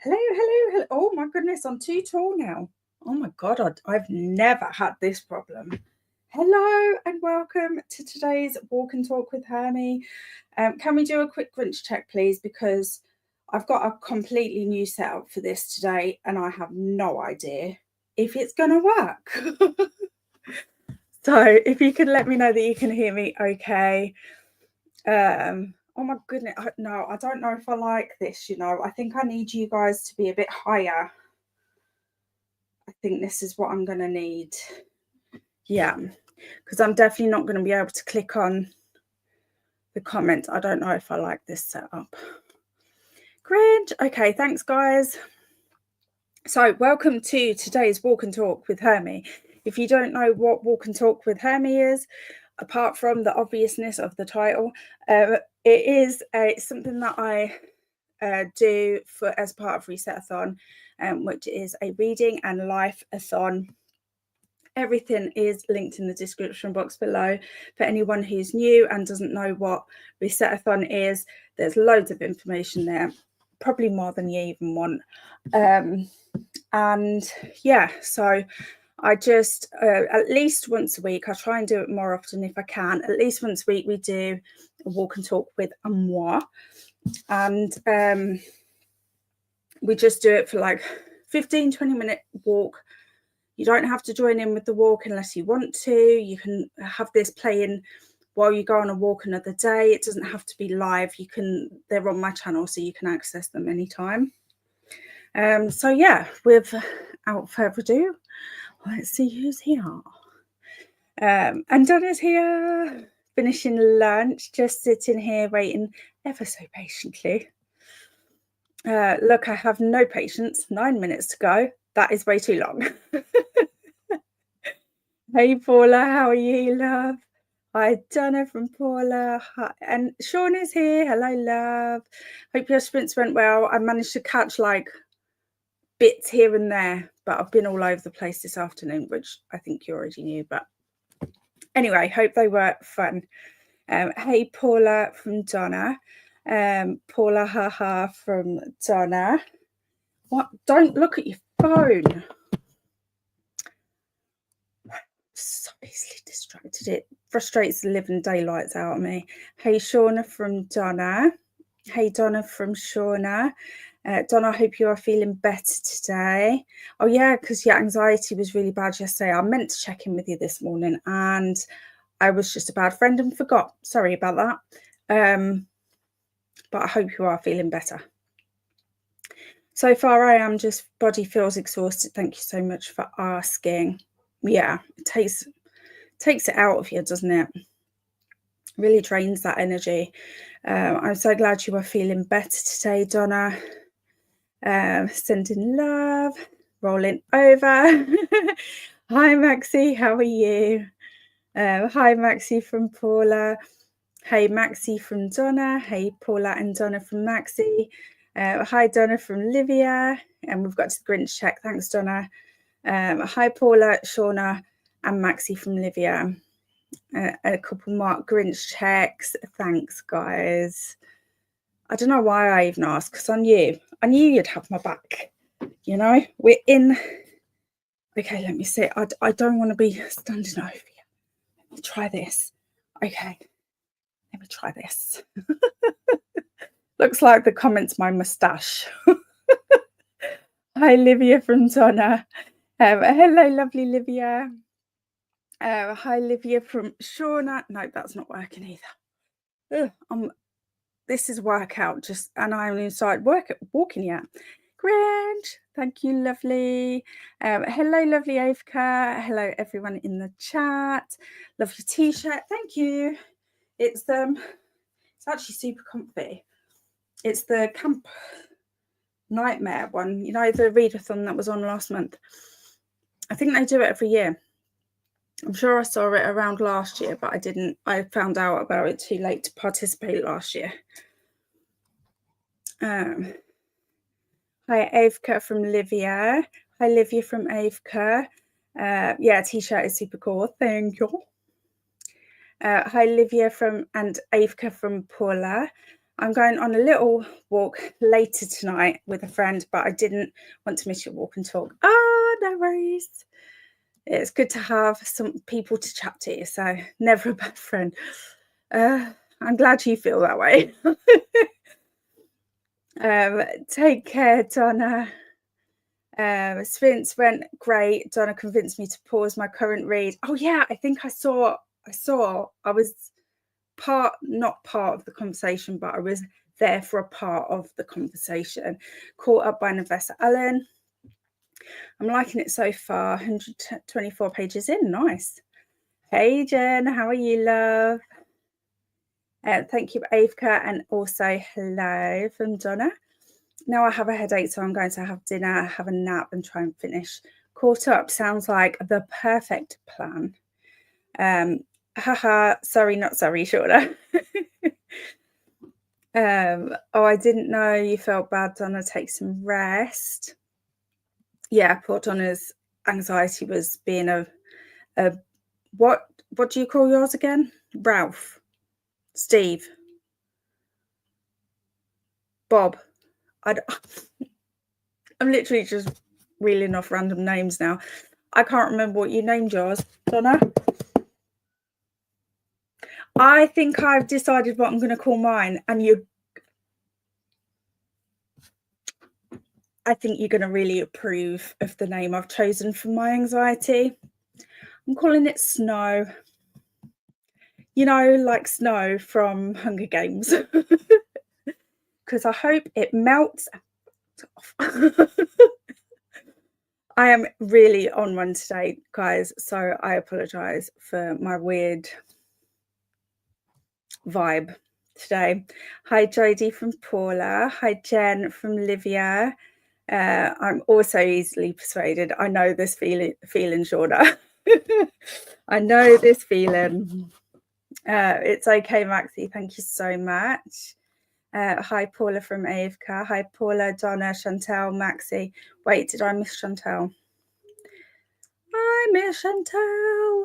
Hello, hello, hello. Oh my goodness, I'm too tall now. Oh my God, I've never had this problem. Hello and welcome to today's walk and talk with Hermie. Can we do a quick Grinch check, please? Because I've got a completely new setup for this today and I have no idea if it's going to work. So if you could let me know that you can hear me okay. Oh my goodness, no, I don't know if I like this, I think I need you guys to be a bit higher. I think this is what I'm going to need. Yeah, because I'm definitely not going to be able to click on the comments. I don't know if I like this setup. Grinch. Okay, thanks guys. So welcome to today's walk and talk with Hermie. If you don't know what walk and talk with Hermie is, apart from the obviousness of the title, it is something that I do as part of Reset-athon, which is a reading and life-athon. Everything is linked in the description box below. For anyone who's new and doesn't know what Reset-athon is, there's loads of information there, probably more than you even want. And yeah, so I just at least once a week, I try and do it more often if I can. At least once a week we do a walk and talk with moi, and we just do it for like 15-20 minute walk. You don't have to join in with the walk unless you want to. You can have this playing while you go on a walk another day. It doesn't have to be live. They're on my channel, so you can access them anytime. So yeah, without further ado, let's see who's here. And Donna's here, finishing lunch, just sitting here waiting ever so patiently. Look, I have no patience. 9 minutes to go. That is way too long. Hey Paula, how are you, love? Hi, Donna from Paula. Hi. And Sean is here. Hello, love. Hope your sprints went well. I managed to catch like bits here and there, but I've been all over the place this afternoon, which I think you already knew. But anyway, hope they were fun. Hey, Paula from Donna. Paula, haha, from Donna. What? Don't look at your phone. So easily distracted. It frustrates the living daylights out of me. Hey, Shauna from Donna. Hey, Donna from Shauna. Donna, I hope you are feeling better today. Oh, yeah, because your anxiety was really bad yesterday. I meant to check in with you this morning and I was just a bad friend and forgot. Sorry about that. But I hope you are feeling better. So far, I am just body feels exhausted. Thank you so much for asking. Yeah, it takes it out of you, doesn't it? Really drains that energy. I'm so glad you are feeling better today, Donna. Sending love, rolling over. Hi, Maxie, how are you? Hi, Maxie from Paula. Hey, Maxie from Donna. Hey, Paula and Donna from Maxie. Hi, Donna from Livia. And we've got to the Grinch check. Thanks, Donna. Hi, Paula, Shauna, and Maxie from Livia. A couple more Grinch checks. Thanks, guys. I don't know why I even asked, because I knew you'd have my back. We're in. Okay, let me see. I don't want to be standing over you. Let me try this. Okay, let me try this. Looks like the comment's my moustache. Hi, Livia from Donna. Hello, lovely Livia. Hi, Livia from Shauna. No, that's not working either. This is workout, and I'm inside walking yet. Grinch, thank you, lovely. Hello, lovely Avka. Hello, everyone in the chat. Love your t-shirt. Thank you. It's actually super comfy. It's the Camp Nightmare one, the readathon that was on last month. I think they do it every year. I'm sure I saw it around last year, but I found out about it too late to participate last year. Hi, Avka from Livia. Hi, Livia from Avka. Yeah, t-shirt is super cool. Thank you. Hi, Livia and Avka from Paula. I'm going on a little walk later tonight with a friend, but I didn't want to miss your walk and talk. No worries. It's good to have some people to chat to, so never a bad friend. I'm glad you feel that way. Take care, Donna. Sphinx went great. Donna convinced me to pause my current read. Oh yeah, I think I was not part of the conversation, but I was there for a part of the conversation. Caught up by Navessa Allen. I'm liking it so far. 124 pages in. Nice. Hey Jen, how are you, love? Thank you, Avka, and also hello from Donna. Now I have a headache, so I'm going to have dinner, have a nap, and try and finish. Caught up sounds like the perfect plan. Sorry, not sorry, Shauna. I didn't know you felt bad, Donna. Take some rest. Yeah, poor Donna's anxiety was being a what do you call yours again? Ralph, Steve, Bob. I'm literally just reeling off random names now. I can't remember what you named yours, Donna. I think I've decided what I'm going to call mine, and I think you're going to really approve of the name I've chosen for my anxiety. I'm calling it Snow. You know, like Snow from Hunger Games. Because I hope it melts off. I am really on one today, guys, so I apologise for my weird vibe today. Hi, Jodie from Paula. Hi, Jen from Livia. I'm also easily persuaded. I know this feeling, Shauna. I know this feeling. It's okay, Maxie. Thank you so much. Hi, Paula from Avka. Hi, Paula, Donna, Chantel, Maxie. Wait, did I miss Chantel? I miss Chantel.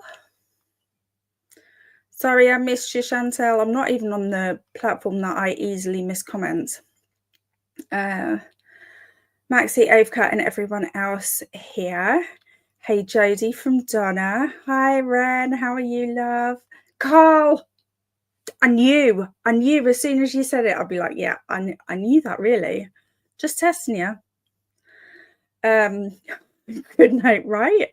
Sorry, I missed you, Chantel. I'm not even on the platform that I easily miss comments. Maxie, Avka, and everyone else here. Hey, Jodie from Donna. Hi, Ren. How are you, love? Carl. I knew as soon as you said it, I'd be like, yeah, I knew that, really. Just testing you. Good night, right?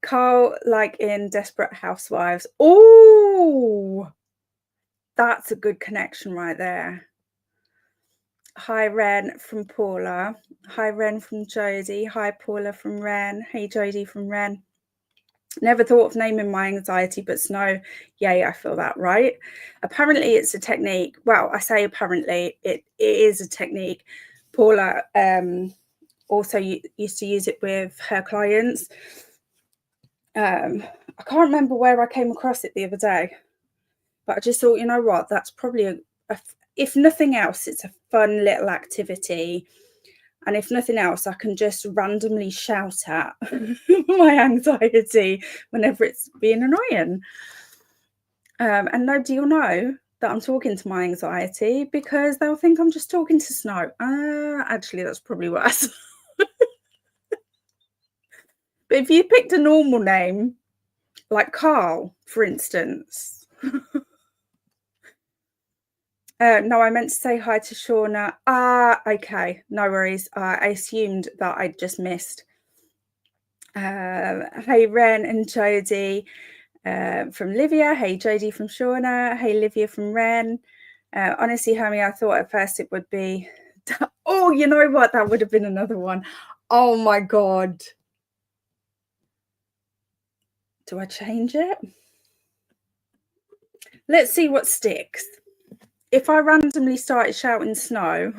Carl, like in Desperate Housewives. Oh, that's a good connection right there. Hi, Ren from Paula. Hi, Ren from Jodie. Hi, Paula from Ren. Hey, Jodie from Ren. Never thought of naming my anxiety, but Snow, yay, I feel that, right? Apparently, it's a technique. Well, I say apparently, it is a technique. Paula also used to use it with her clients. I can't remember where I came across it the other day, but I just thought, you know what, that's probably if nothing else, it's a fun little activity. And if nothing else, I can just randomly shout at my anxiety whenever it's being annoying. And nobody will know that I'm talking to my anxiety because they'll think I'm just talking to Snow. Actually, that's probably worse. But if you picked a normal name, like Carl, for instance. No, I meant to say hi to Shauna. Okay, no worries. I assumed that I'd just missed. Hey, Ren and Jodie from Livia. Hey, Jodie from Shauna. Hey, Livia from Ren. Honestly, Hermie, I thought at first it would be... Oh, you know what? That would have been another one. Oh, my God. Do I change it? Let's see what sticks. If I randomly started shouting Snow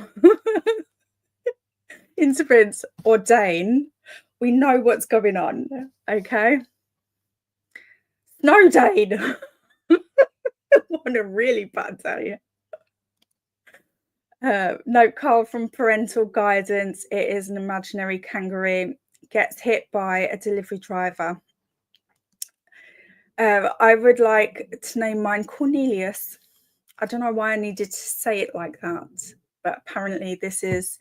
into Prince or Dane, we know what's going on, okay? Snow Dane! On a really bad day. No, Carl from Parental Guidance. It is an imaginary kangaroo. Gets hit by a delivery driver. I would like to name mine Cornelius. I don't know why I needed to say it like that, but apparently this is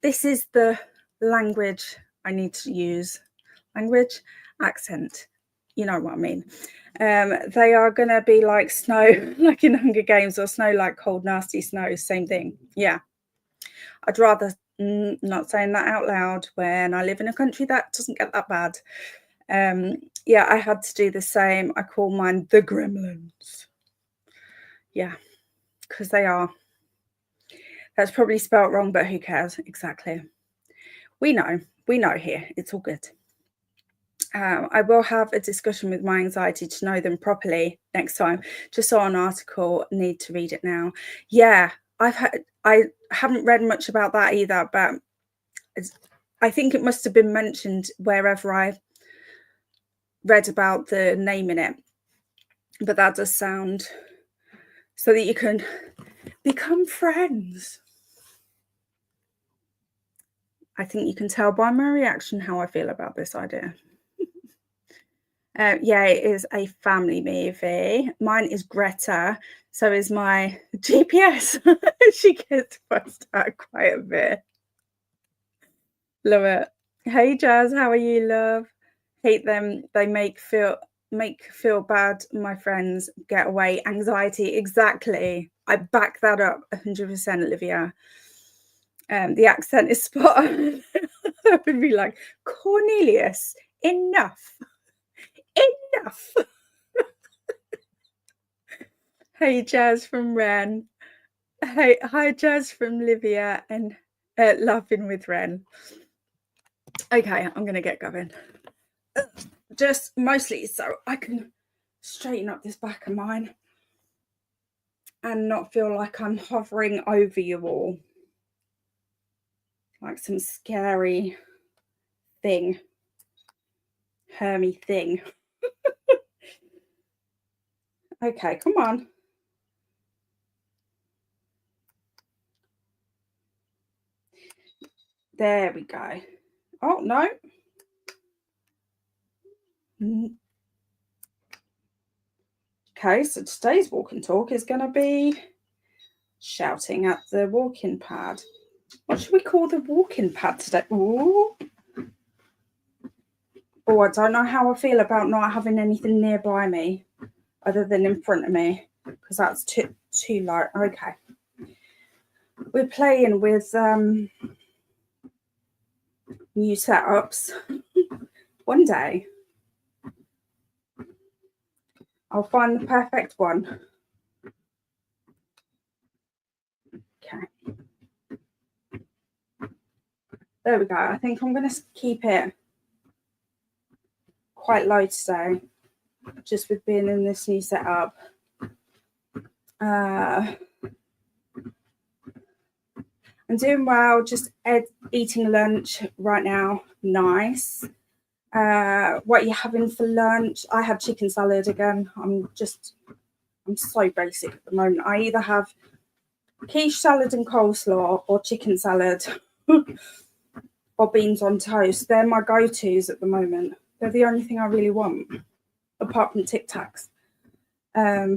the language I need to use. Language, accent, you know what I mean. They are going to be like snow, like in Hunger Games, or snow like cold, nasty snow, same thing. Yeah. I'd rather not saying that out loud when I live in a country that doesn't get that bad. Yeah, I had to do the same. I call mine the gremlins. Yeah, because they are. That's probably spelt wrong, but who cares? Exactly. We know here. It's all good. I will have a discussion with my anxiety to know them properly next time. Just saw an article, need to read it now. Yeah, I haven't read much about that either, but I think it must have been mentioned wherever I read about the name in it. But that does sound so that you can become friends. I think you can tell by my reaction how I feel about this idea. Yeah, it is a family movie. Mine is Greta. So is my GPS. She gets fussed out quite a bit. Love it. Hey, Jazz, how are you, love? Hate them. They make feel bad. My friends get away. Anxiety. Exactly. I back that up 100%, Olivia. The accent is spot on. I would be like, Cornelius, enough. Hey, Jazz from Ren. Hey, hi, Jazz from Livia, and laughing with Ren. Okay, I'm gonna get going. Just mostly so I can straighten up this back of mine and not feel like I'm hovering over you all like some scary thing, Hermie thing. Okay, come on. There we go. Oh, no. Okay, so today's walk and talk is going to be shouting at the walking pad. What should we call the walking pad today? Ooh. Oh, I don't know how I feel about not having anything nearby me other than in front of me, because that's too low. Okay. We're playing with new setups. One day I'll find the perfect one. Okay. There we go. I think I'm going to keep it quite low today, just with being in this new setup. I'm doing well, just eating lunch right now. Nice. What are you having for lunch? I had chicken salad again. I'm so basic at the moment. I either have quiche salad and coleslaw or chicken salad or beans on toast. They're my go-tos at the moment. They're the only thing I really want, apart from Tic Tacs. I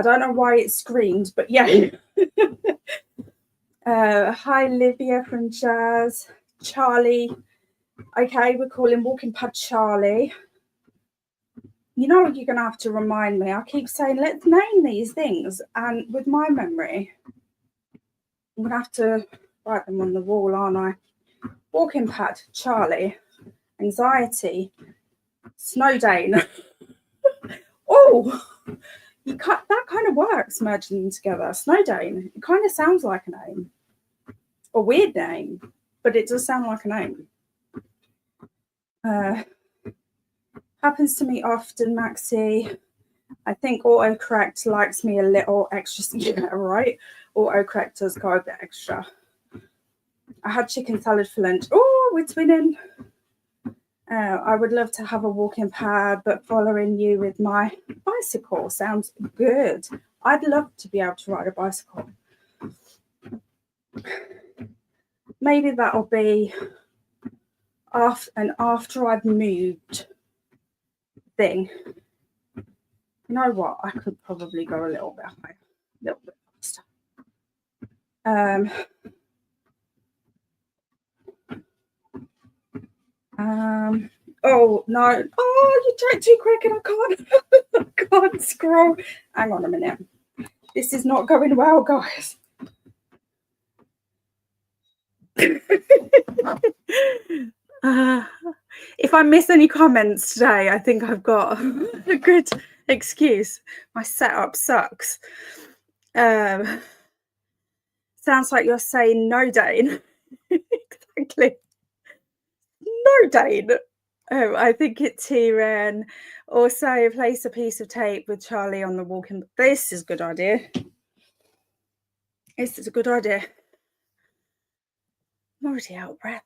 don't know why it screamed, but yeah. Hi, Livia from Jazz. Charlie. Okay, we're calling Walking Pad Charlie. You know, you're going to have to remind me. I keep saying, let's name these things. And with my memory, I'm going to have to write them on the wall, aren't I? Walking Pad Charlie. Anxiety. Snowdane. Oh, that kind of works, merging them together. Snowdane. It kind of sounds like a name. A weird name, but it does sound like a name. Happens to me often, Maxie. I think autocorrect likes me a little extra. Yeah, right? Autocorrect does go a bit extra. I had chicken salad for lunch. Oh, we're twinning. I would love to have a walking pad, but following you with my bicycle sounds good. I'd love to be able to ride a bicycle. Maybe that'll be after I've moved thing. You know what? I could probably go a little bit higher, a little bit faster. Oh no! Oh, you drank too quick, and I can't scroll. Hang on a minute. This is not going well, guys. If I miss any comments today, I think I've got a good excuse. My setup sucks. Sounds like you're saying no, Dane. Exactly. No, Dane. Oh, I think it's here. Also, place a piece of tape with Charlie on the walking. This is a good idea. This is a good idea. I'm already out of breath.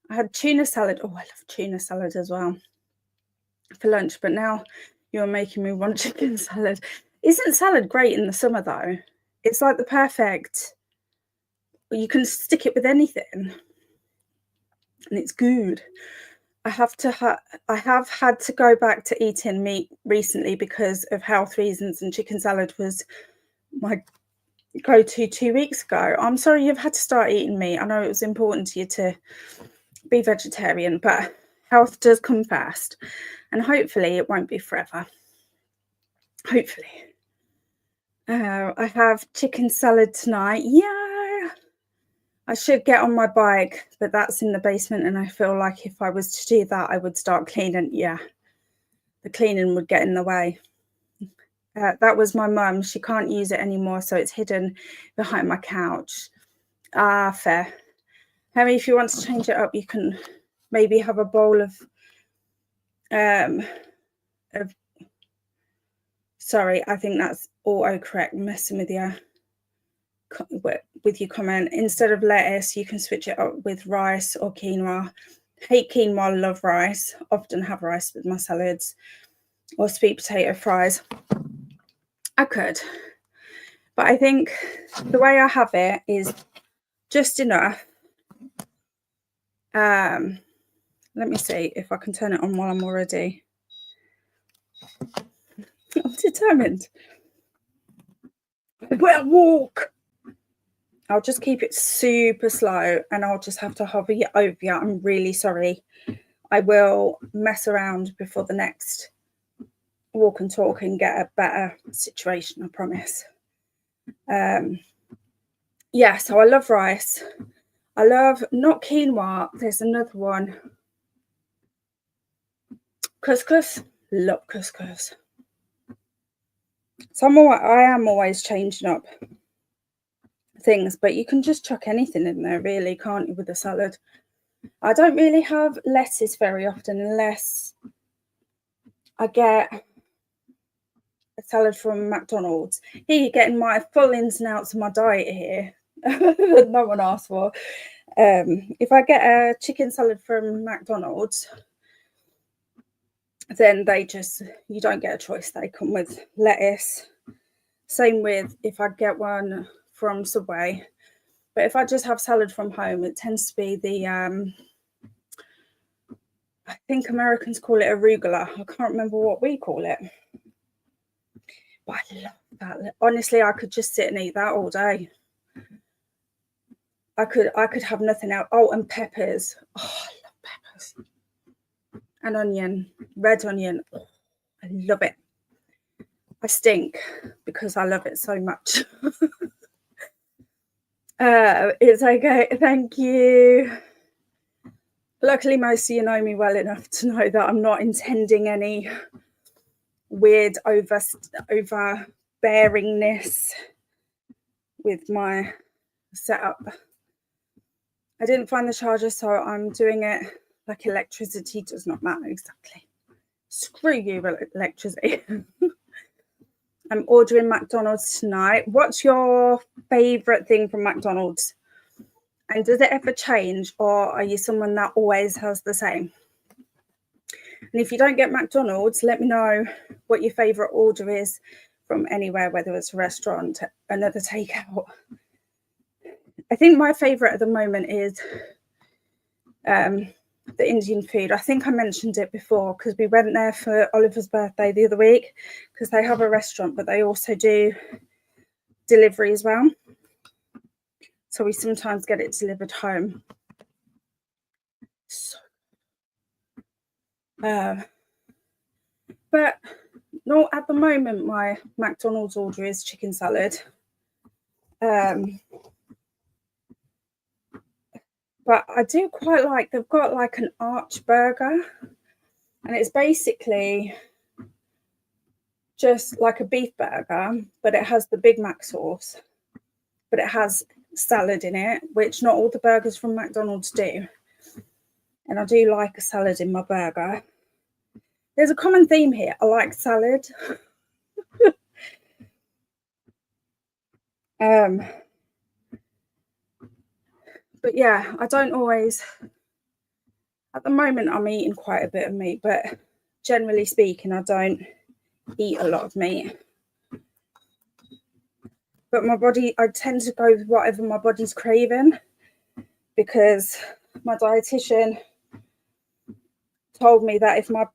I had tuna salad. Oh, I love tuna salad as well for lunch, but now you're making me want chicken salad. Isn't salad great in the summer though? It's like the perfect, you can stick it with anything and it's good. I have had to go back to eating meat recently because of health reasons, and chicken salad was my go-to 2 weeks ago. I'm sorry you've had to start eating meat. I know it was important to you to be vegetarian, but health does come first, and hopefully it won't be forever. Hopefully. I have chicken salad tonight. Yeah, I should get on my bike, but that's in the basement, and I feel like if I was to do that, I would start cleaning. Yeah, the cleaning would get in the way. That was my mum. She can't use it anymore, so it's hidden behind my couch. Fair. Hermie, if you want to change it up, you can maybe have a bowl of sorry, I think that's autocorrect messing with your comment. Instead of lettuce, you can switch it up with rice or quinoa. Hate quinoa, love rice. Often have rice with my salads or sweet potato fries. I could, but I think the way I have it is just enough. Let me see if I can turn it on while I'm already. I'm determined. I will walk. I'll just keep it super slow and I'll just have to hover you over you. I'm really sorry. I will mess around before the next walk and talk and get a better situation, I promise. Yeah, so I love rice. I love, not quinoa, there's another one. Couscous. Love couscous. So I am always changing up things, but you can just chuck anything in there really, can't you, with a salad? I don't really have lettuce very often unless I get a salad from McDonald's. Here you're getting my full ins and outs of my diet here. No one asked for. If I get a chicken salad from McDonald's, then you don't get a choice. They come with lettuce. Same with if I get one from Subway. But if I just have salad from home, it tends to be the, I think Americans call it arugula. I can't remember what we call it. But I love that. Honestly, I could just sit and eat that all day. I could have nothing else. Oh, and peppers. Oh, I love peppers. And onion, red onion. Oh, I love it. I stink because I love it so much. It's okay. Thank you. Luckily, most of you know me well enough to know that I'm not intending any weird overbearingness with my setup. I didn't find the charger, so I'm doing it like electricity does not matter exactly. Screw you, electricity. I'm ordering McDonald's tonight. What's your favourite thing from McDonald's? And does it ever change, or are you someone that always has the same? And if you don't get McDonald's, let me know what your favourite order is from anywhere, whether it's a restaurant, another takeout. I think my favourite at the moment is the Indian food. I think I mentioned it before because we went there for Oliver's birthday the other week, because they have a restaurant, but they also do delivery as well. So we sometimes get it delivered home. So, but no, at the moment, my McDonald's order is chicken salad. But I do quite like, they've got like an arch burger, and it's basically just like a beef burger, but it has the Big Mac sauce, but it has salad in it, which not all the burgers from McDonald's do. And I do like a salad in my burger. There's a common theme here. I like salad. But yeah, I don't always, at the moment I'm eating quite a bit of meat, but generally speaking, I don't eat a lot of meat. But my body, I tend to go with whatever my body's craving, because my dietitian told me that if my,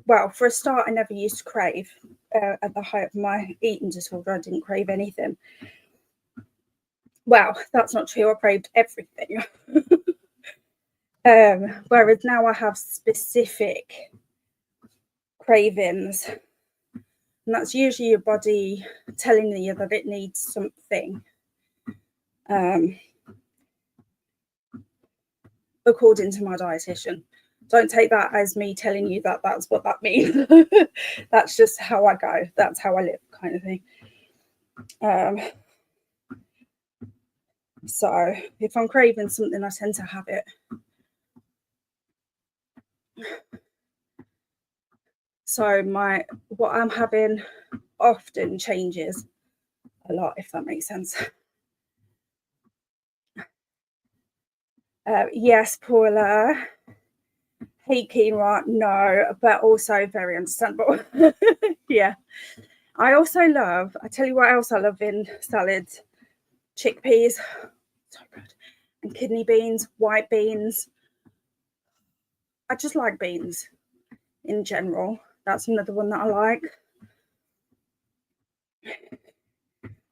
well, for a start, I never used to crave. At the height of my eating disorder, I didn't crave anything. Well, that's not true. I craved everything. Whereas now I have specific cravings, and that's usually your body telling you that it needs something, according to my dietitian. Don't take that as me telling you that that's what that means. That's just how I go. That's how I live, kind of thing. So if I'm craving something, I tend to have it. So what I'm having often changes a lot, if that makes sense. Yes, Paula. Hate quinoa, no, but also very understandable. Yeah. I also love, I tell you what else I love in salads: chickpeas, so good, and kidney beans, white beans. I just like beans in general. That's another one that I like.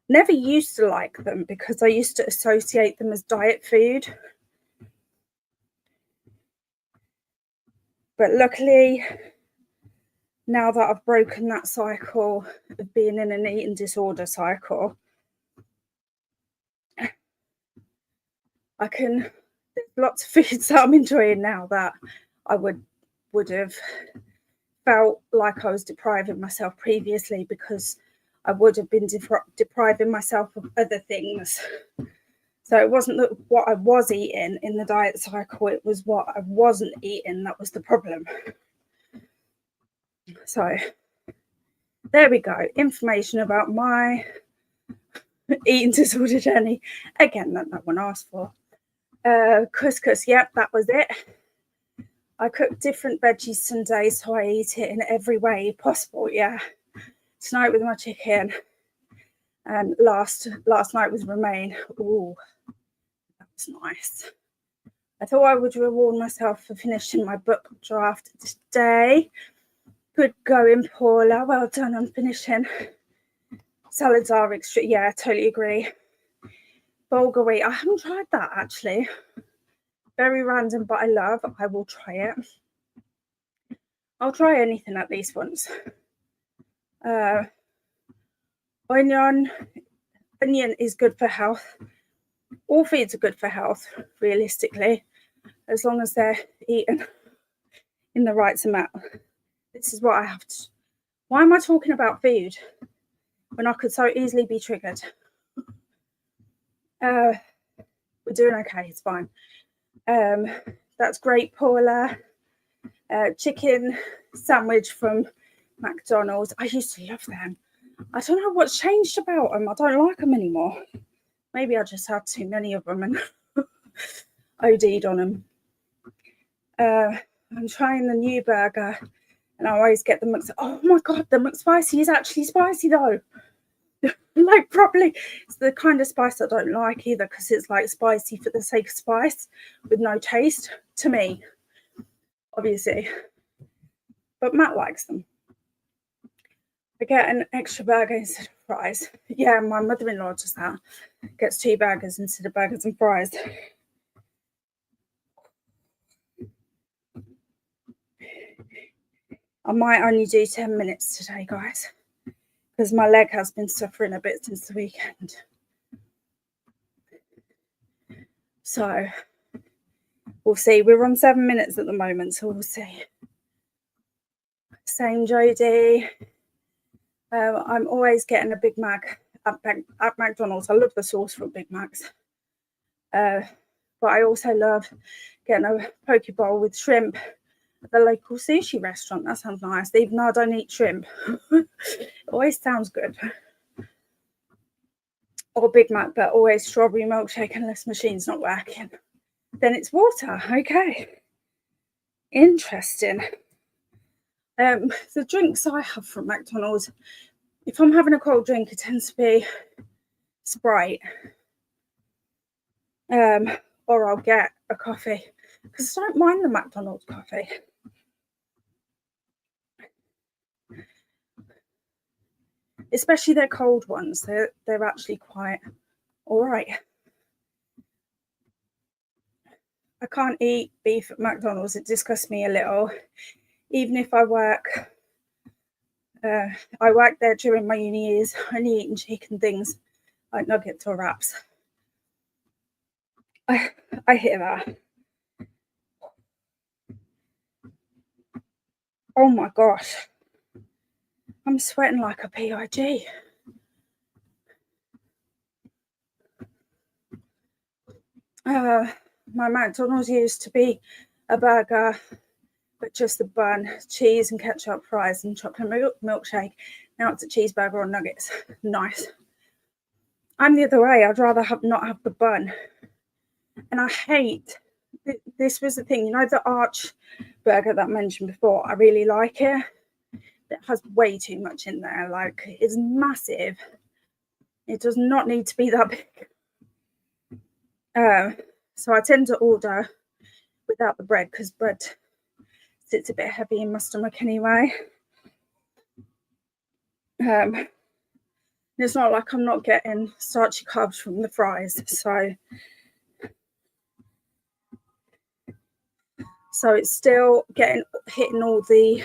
Never used to like them because I used to associate them as diet food. But luckily, now that I've broken that cycle of being in an eating disorder cycle, there's lots of foods that I'm enjoying now that I would have felt like I was depriving myself previously, because I would have been depriving myself of other things. So it wasn't that what I was eating in the diet cycle, it was what I wasn't eating that was the problem. So there we go. Information about my eating disorder journey. Again, that no one asked for. Couscous, yep, that was it. I cook different veggies some days, so I eat it in every way possible. Yeah. Tonight with my chicken, and last night was romaine. Ooh, that was nice. I thought I would reward myself for finishing my book draft today. Good going, Paula. Well done on finishing. Salads are extra. Yeah, totally agree. Bulgur wheat. I haven't tried that actually. Very random, but I love. I will try it. I'll try anything at least once. Onion is good for health. All foods are good for health, realistically, as long as they're eaten in the right amount. This is what I have to. Why am I talking about food when I could so easily be triggered? We're doing okay. It's fine. That's great, Paula. Chicken sandwich from McDonald's. I used to love them. I don't know what's changed about them. I don't like them anymore. Maybe I just had too many of them and OD'd on them. I'm trying the new burger, and I always get the Mc. Oh my god, the McSpicy is actually spicy though. Like properly, it's the kind of spice I don't like either, because it's like spicy for the sake of spice with no taste to me. obviously, but Matt likes them. I get an extra burger instead of fries. Yeah, my mother-in-law does that. Gets 2 burgers instead of burgers and fries. I might only do 10 minutes today, guys, because my leg has been suffering a bit since the weekend. So we'll see. We're on 7 minutes at the moment, so we'll see. Same Jodie. I'm always getting a Big Mac at McDonald's. I love the sauce from Big Macs. But I also love getting a poke bowl with shrimp at the local sushi restaurant. That sounds nice, even though I don't eat shrimp. It always sounds good. Or Big Mac, but always strawberry milkshake unless machine's not working. Then it's water. Okay. Interesting. The drinks I have from McDonald's, if I'm having a cold drink, it tends to be Sprite. Or I'll get a coffee, because I don't mind the McDonald's coffee. Especially their cold ones. They're actually quite all right. I can't eat beef at McDonald's. It disgusts me a little. Even if I work there during my uni years, only eating chicken things like nuggets or wraps. I hear that. Oh my gosh. I'm sweating like a pig. My McDonald's used to be a burger, but just the bun, cheese and ketchup, fries and chocolate milkshake. Now it's a cheeseburger or nuggets. Nice. I'm the other way. I'd rather not have the bun. And I hate, this was the thing, you know, the arch burger that I mentioned before. I really like it. It has way too much in there. Like, it's massive. It does not need to be that big. So I tend to order without the bread, because bread sits a bit heavy in my stomach anyway. It's not like I'm not getting starchy carbs from the fries, so it's still hitting all the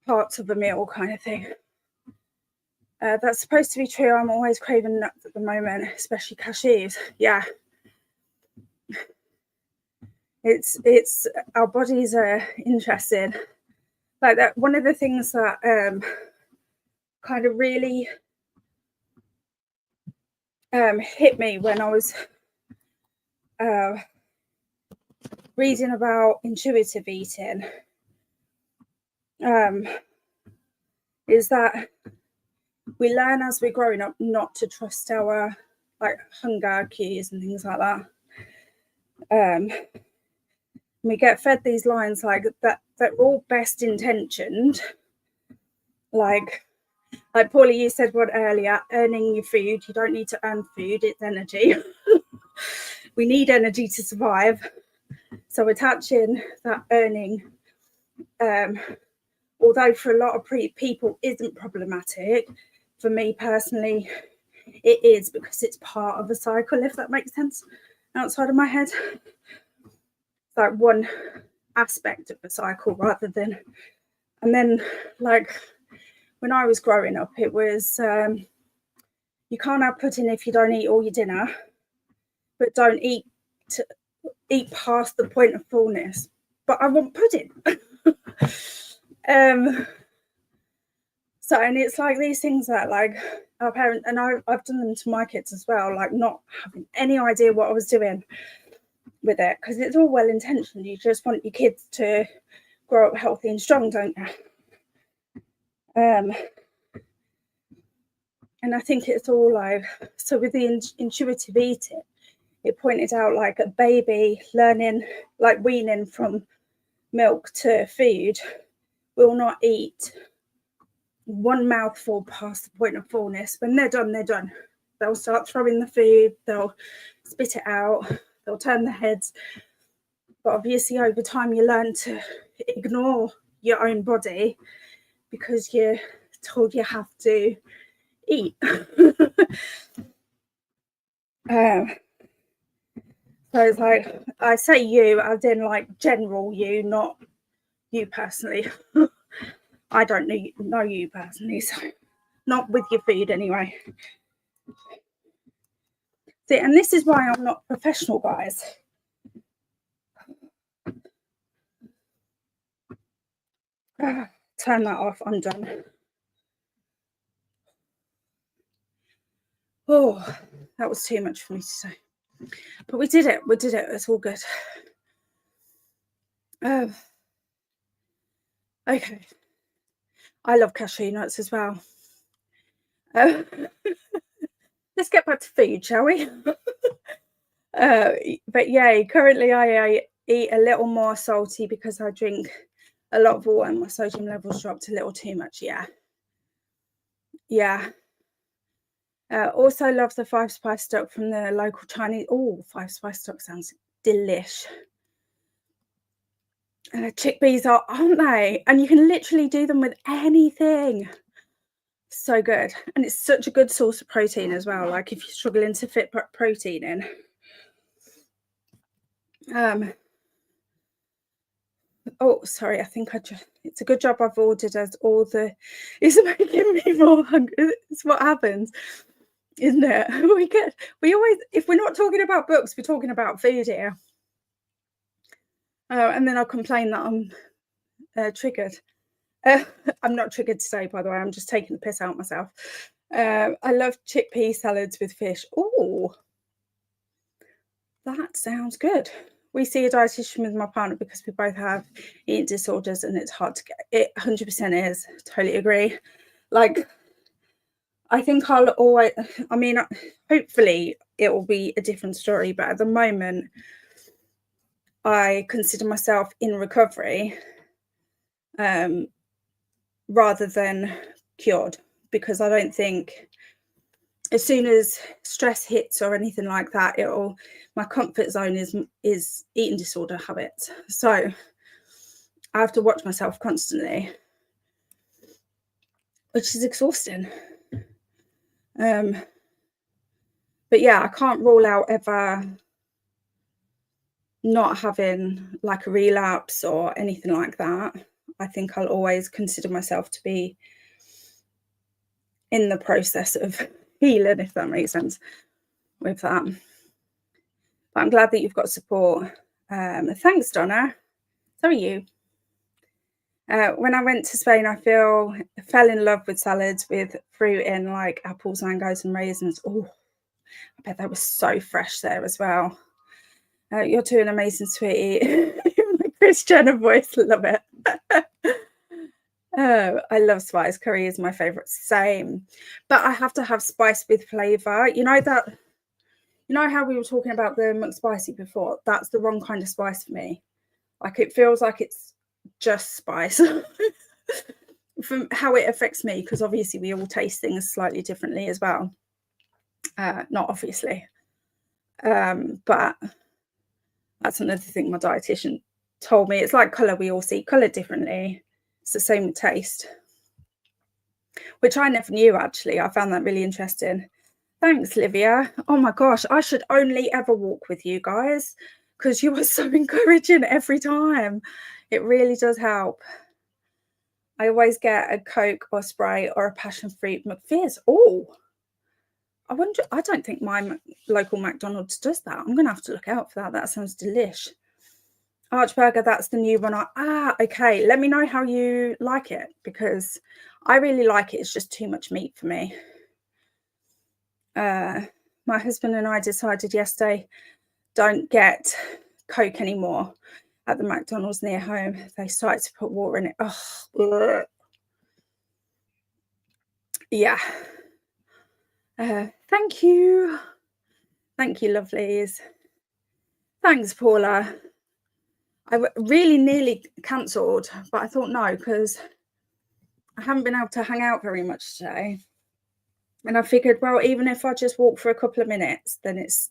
parts of the meal kind of thing. That's supposed to be true. I'm always craving nuts at the moment, especially cashews. Yeah. It's our bodies are interested. Like that, one of the things that kind of really hit me when I was reading about intuitive eating is that we learn as we're growing up not to trust our like hunger cues and things like that. We get fed these lines like that are all best intentioned, like Paula, you said what earlier, earning your food. You don't need to earn food, it's energy. We need energy to survive. So attaching that earning, although for a lot of people isn't problematic, for me personally, it is, because it's part of a cycle, if that makes sense, outside of my head. It's like one aspect of the cycle rather than, and then like when I was growing up, it was you can't have pudding if you don't eat all your dinner, but don't eat past the point of fullness. But I want pudding. So, and it's like these things that like our parents, and I've done them to my kids as well, like not having any idea what I was doing with it, because it's all well intentioned. You just want your kids to grow up healthy and strong, don't you? And I think it's all like, so with the intuitive eating, it pointed out like a baby learning, like weaning from milk to food, will not eat one mouthful past the point of fullness. When they're done, they're done. They'll start throwing the food, they'll spit it out, they'll turn their heads. But obviously over time you learn to ignore your own body because you're told you have to eat. So it's like, I say you as in like general you, not you personally. I don't know you personally, so not with your food anyway. See, and this is why I'm not professional, guys. Turn that off, I'm done. Oh, that was too much for me to say. But we did it, it's all good. Okay. I love cashew nuts as well. Let's get back to food, shall we? But yeah, currently I eat a little more salty because I drink a lot of water and my sodium levels dropped a little too much. Yeah. Also love the 5-spice stock from the local Chinese. Oh, 5-spice stock sounds delish. Chickpeas aren't they? And you can literally do them with anything. So good. And it's such a good source of protein as well. Like if you're struggling to fit protein in. Oh, sorry. I think it's a good job I've ordered as all the, it's making me more hungry. It's what happens, isn't it? We always, if we're not talking about books, we're talking about food here. And then I'll complain that I'm triggered. I'm not triggered today, by the way. I'm just taking the piss out myself. I love chickpea salads with fish. Oh, that sounds good. We see a dietitian with my partner because we both have eating disorders and it's hard to get. It 100% is. Totally agree. Like, I think I'll always, I mean, hopefully it will be a different story, but at the moment, I consider myself in recovery rather than cured, because I don't think as soon as stress hits or anything like that, my comfort zone is eating disorder habits. So I have to watch myself constantly, which is exhausting. But yeah, I can't rule out ever not having like a relapse or anything like that. I think I'll always consider myself to be in the process of healing, if that makes sense with that. But I'm glad that you've got support. Thanks, Donna. So are you. When I went to Spain, I fell in love with salads with fruit in, like apples, mangoes and raisins. Oh, I bet that was so fresh there as well. You're doing amazing, sweetie. My Kris Jenner voice, love it. I love spice. Curry is my favorite. Same, but I have to have spice with flavor. You know how we were talking about the McSpicy before? That's the wrong kind of spice for me. Like, it feels like it's just spice from how it affects me, because obviously we all taste things slightly differently as well. Not obviously, but that's another thing my dietitian told me. It's like color. We all see color differently. It's the same with taste, which I never knew, actually. I found that really interesting. Thanks, Livia. Oh my gosh, I should only ever walk with you guys, because you are so encouraging every time. It really does help. I always get a Coke or Sprite or a passion fruit McFizz. Oh, I don't think my local McDonald's does that. I'm going to have to look out for that. That sounds delish. Archburger, that's the new one. Okay. Let me know how you like it, because I really like it. It's just too much meat for me. My husband and I decided yesterday, don't get Coke anymore at the McDonald's near home. They started to put water in it. Oh, yeah. Thank you, lovelies. Thanks, Paula. I really nearly cancelled, but I thought no, because I haven't been able to hang out very much today. And I figured, well, even if I just walk for a couple of minutes, then it's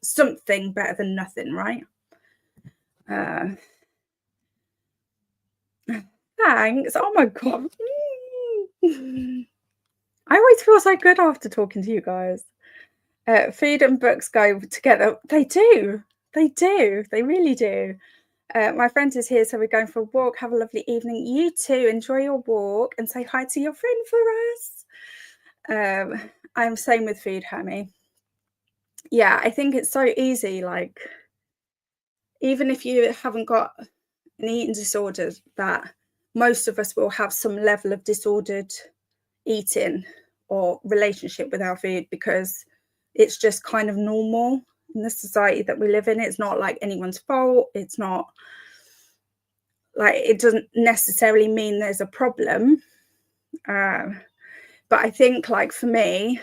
something better than nothing, right? Thanks. Oh my God. I always feel so good after talking to you guys. Food and books go together. They do. They do. They really do. My friend is here, so we're going for a walk. Have a lovely evening. You too. Enjoy your walk and say hi to your friend for us. I'm same with food, Hermie. Yeah, I think it's so easy. Like, even if you haven't got an eating disorder, that most of us will have some level of disordered eating or relationship with our food, because it's just kind of normal in the society that we live in. It's not like anyone's fault. It's not like, it doesn't necessarily mean there's a problem. But I think, like, for me,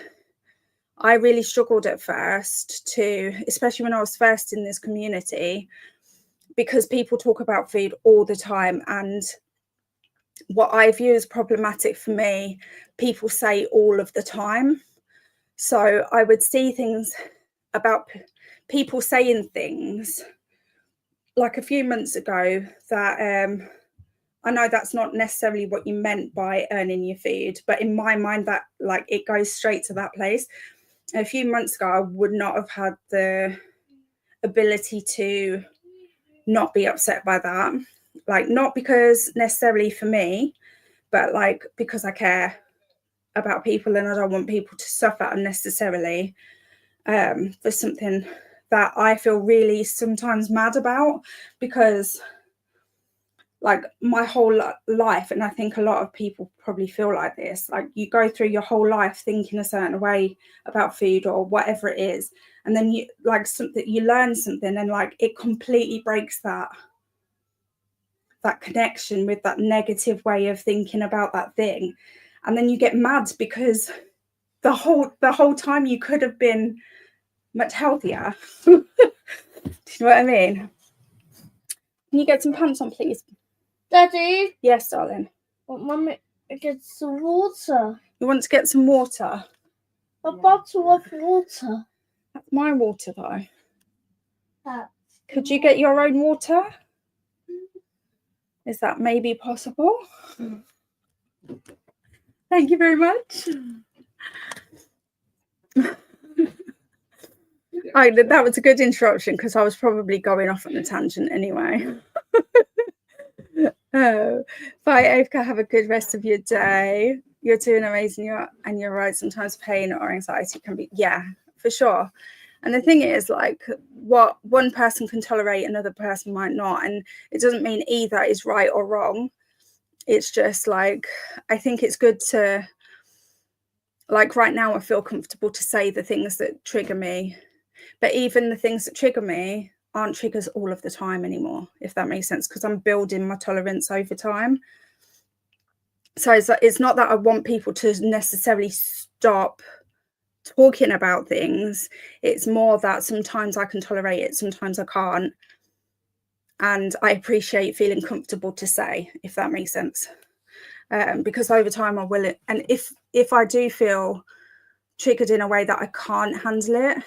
I really struggled at first to, especially when I was first in this community, because people talk about food all the time, and what I view as problematic for me, people say all of the time. So I would see things about people saying things like a few months ago that I know that's not necessarily what you meant by earning your food, but in my mind, that, like, it goes straight to that place. A few months ago, I would not have had the ability to not be upset by that. Like, not because necessarily for me, but like because I care about people and I don't want people to suffer unnecessarily for something that I feel really sometimes mad about, because like my whole life, and I think a lot of people probably feel like this, like you go through your whole life thinking a certain way about food or whatever it is, and then you like something, you learn something, and like it completely breaks that connection with that negative way of thinking about that thing, and then you get mad because the whole time you could have been much healthier. Do you know what I mean? Can you get some pants on, please? Daddy? Yes, darling. Want Mummy to get some water? You want to get some water? A bottle of water. That's my water, though. Could you get your own water? Is that maybe possible? Thank you very much. That was a good interruption, because I was probably going off on a tangent anyway. Oh, bye, Avka. Have a good rest of your day. You're doing amazing. You're right. Sometimes pain or anxiety can be, yeah, for sure. And the thing is, like, what one person can tolerate, another person might not. And it doesn't mean either is right or wrong. It's just like, I think it's good to, like, right now I feel comfortable to say the things that trigger me. But even the things that trigger me aren't triggers all of the time anymore, if that makes sense, because I'm building my tolerance over time. So it's not that I want people to necessarily stop talking about things. It's more that sometimes I can tolerate it, sometimes I can't. And I appreciate feeling comfortable to say, if that makes sense. Because over time I will. And if I do feel triggered in a way that I can't handle it,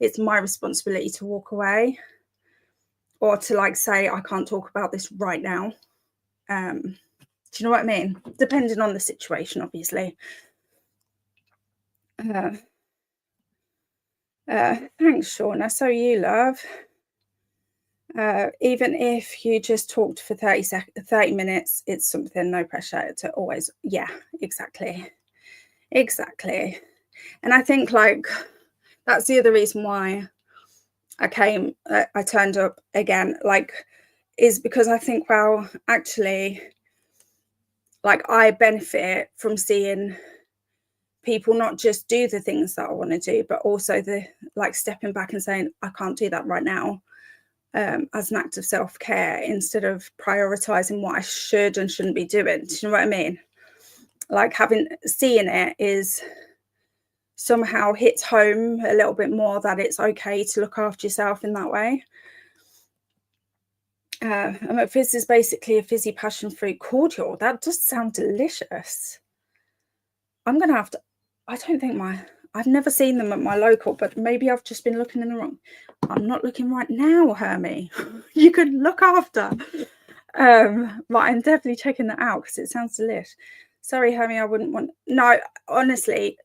it's my responsibility to walk away, or to like say, I can't talk about this right now. Do you know what I mean? Depending on the situation, obviously. Thanks, Shauna. So you, love. Even if you just talked for 30 minutes, it's something, no pressure to always. Yeah, exactly. And I think, like, that's the other reason why I turned up again, like, is because I think, well, actually, like, I benefit from seeing people not just do the things that I want to do, but also the, like, stepping back and saying, I can't do that right now, as an act of self-care, instead of prioritizing what I should and shouldn't be doing. Do you know what I mean? Like, seeing it is somehow hits home a little bit more that it's okay to look after yourself in that way. And fizz is basically a fizzy passion fruit cordial. That does sound delicious. I'm gonna have to. I don't think I've never seen them at my local, but maybe I've just been looking in the wrong. I'm not looking right now, Hermie. You can look after. But I'm definitely checking that out because it sounds delish. Sorry, Hermie, I wouldn't want. No, honestly,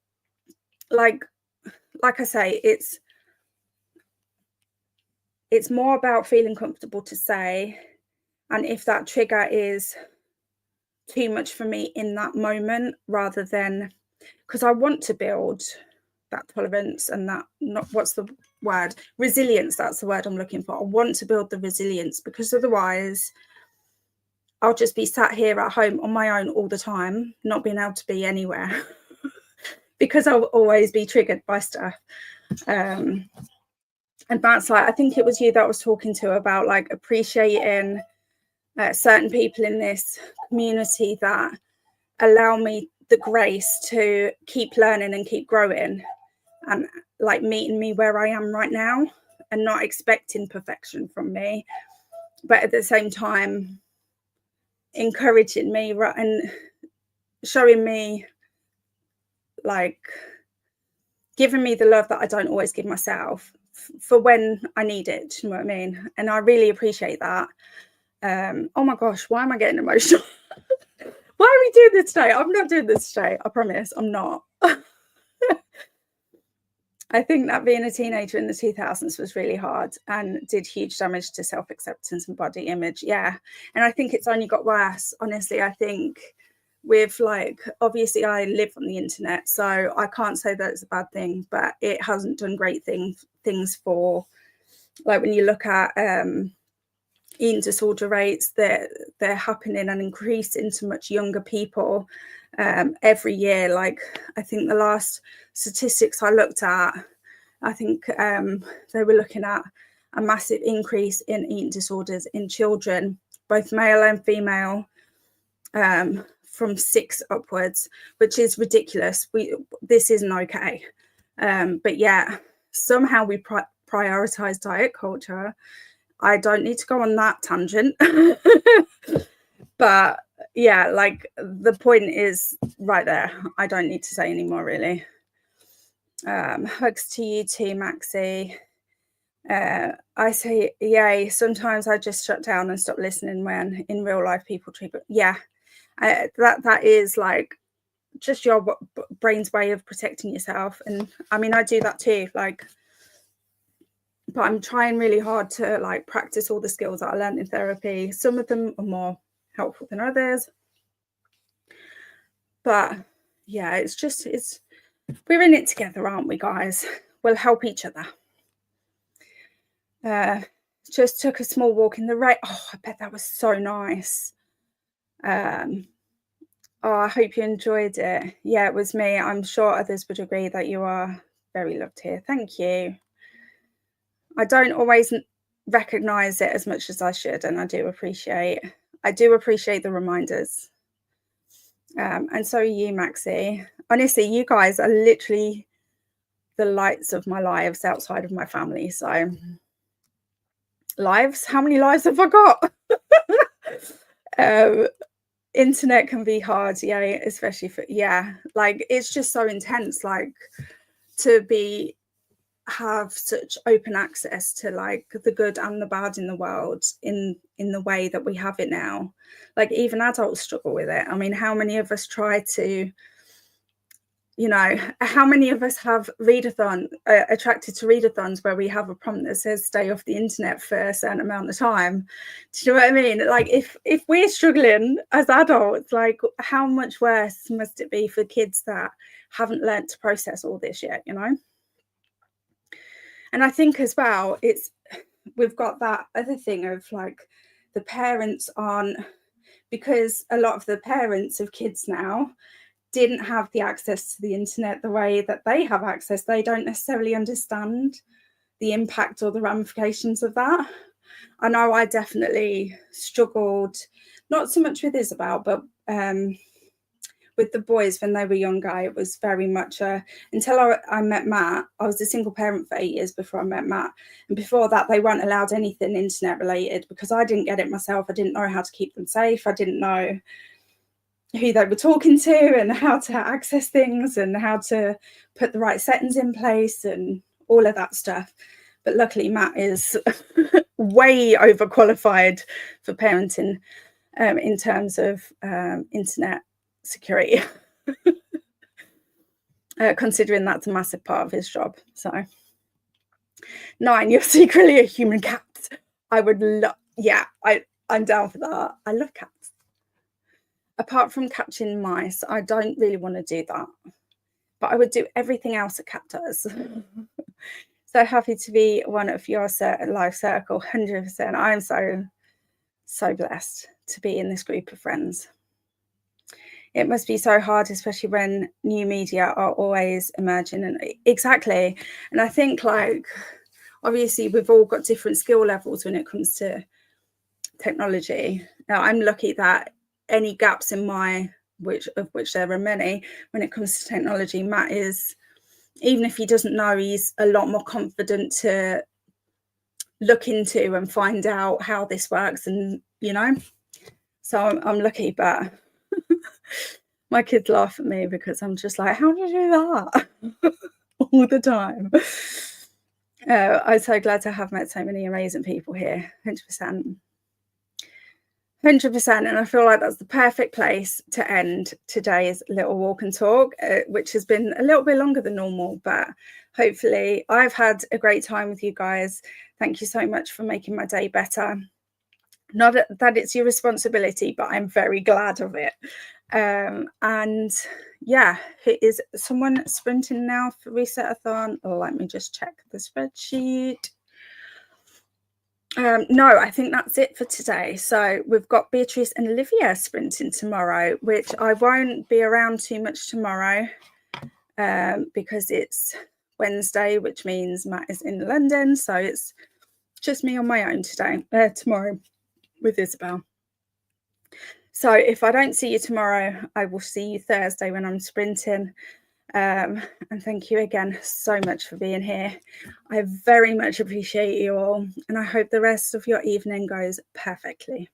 like I say, it's more about feeling comfortable to say, and if that trigger is too much for me in that moment, rather than, because I want to build that tolerance and that, not, what's the word, resilience, that's the word I'm looking for. I want to build the resilience, because otherwise I'll just be sat here at home on my own all the time, not being able to be anywhere because I'll always be triggered by stuff. And that's like, I think it was you that I was talking to about like appreciating certain people in this community that allow me the grace to keep learning and keep growing, and like meeting me where I am right now and not expecting perfection from me, but at the same time encouraging me and showing me, like, giving me the love that I don't always give myself for when I need it. You know what I mean? And I really appreciate that. Oh my gosh, why am I getting emotional? Why are we doing this today? I'm not doing this today. I promise I'm not. I think that being a teenager in the 2000s was really hard and did huge damage to self-acceptance and body image. Yeah. And I think it's only got worse. Honestly, I think with, like, obviously I live on the internet, so I can't say that it's a bad thing, but it hasn't done great things for, like, when you look at eating disorder rates, they're happening and increasing to much younger people every year. Like, I think the last statistics I looked at, I think they were looking at a massive increase in eating disorders in children, both male and female, from 6 upwards, which is ridiculous. This isn't okay. But yeah, somehow we prioritize diet culture. I don't need to go on that tangent. But yeah, like, the point is right there. I don't need to say anymore, really. Hugs to you too, Maxie. I say yay. Sometimes I just shut down and stop listening when in real life people trigger. Yeah, that is like just your brain's way of protecting yourself. And I mean, I do that too, like, but I'm trying really hard to, like, practice all the skills that I learned in therapy. Some of them are more helpful than others, but yeah, it's we're in it together, aren't we, guys? We'll help each other. Just took a small walk in the rain. Oh, I bet that was so nice. Oh, I hope you enjoyed it. Yeah, it was me. I'm sure others would agree that you are very loved here. Thank you. I don't always recognize it as much as I should, and I do appreciate the reminders. And so are you, Maxie. Honestly, you guys are literally the lights of my lives outside of my family. So lives, how many lives have I got? Internet can be hard, yeah, especially for, yeah, like, it's just so intense, like, to have such open access to, like, the good and the bad in the world in the way that we have it now. Like, even adults struggle with it. I mean, how many of us try to, you know, how many of us have readathon, attracted to readathons where we have a prompt that says stay off the internet for a certain amount of time? Do you know what I mean? Like, if we're struggling as adults, like, how much worse must it be for kids that haven't learned to process all this yet, you know? And I think as well, we've got that other thing of, like, the parents aren't, because a lot of the parents of kids now didn't have the access to the internet the way that they have access. They don't necessarily understand the impact or the ramifications of that. I know I definitely struggled, not so much with Isabel, but with the boys when they were younger. It was very much until I met Matt. I was a single parent for 8 years before I met Matt, and before that they weren't allowed anything internet related because I didn't get it myself. I didn't know how to keep them safe. I didn't know who they were talking to and how to access things and how to put the right settings in place and all of that stuff. But luckily Matt is way overqualified for parenting in terms of internet security, considering that's a massive part of his job. So 9, you're secretly a human cat. I would love, yeah, I'm down for that. I love cats. Apart from catching mice, I don't really want to do that, but I would do everything else a cat does. So happy to be one of your life circle, 100%. I am so blessed to be in this group of friends. It must be so hard, especially when new media are always emerging. And exactly. And I think, like, obviously we've all got different skill levels when it comes to technology. Now, I'm lucky that any gaps in of which there are many, when it comes to technology, Matt is, even if he doesn't know, he's a lot more confident to look into and find out how this works, and so I'm lucky. But my kids laugh at me because I'm just like, how do you do that all the time? I'm so glad to have met so many amazing people here. 100%. And I feel like that's the perfect place to end today's little walk and talk, which has been a little bit longer than normal, but hopefully I've had a great time with you guys. Thank you so much for making my day better. Not that it's your responsibility, but I'm very glad of it. And yeah, is someone sprinting now for Reset-athon? Or let me just check the spreadsheet. No, I think that's it for today. So we've got Beatriz and Olivia sprinting tomorrow, which I won't be around too much tomorrow because it's Wednesday, which means Matt is in London. So it's just me on my own tomorrow with Isabel. So if I don't see you tomorrow, I will see you Thursday when I'm sprinting. And thank you again so much for being here. I very much appreciate you all, and I hope the rest of your evening goes perfectly.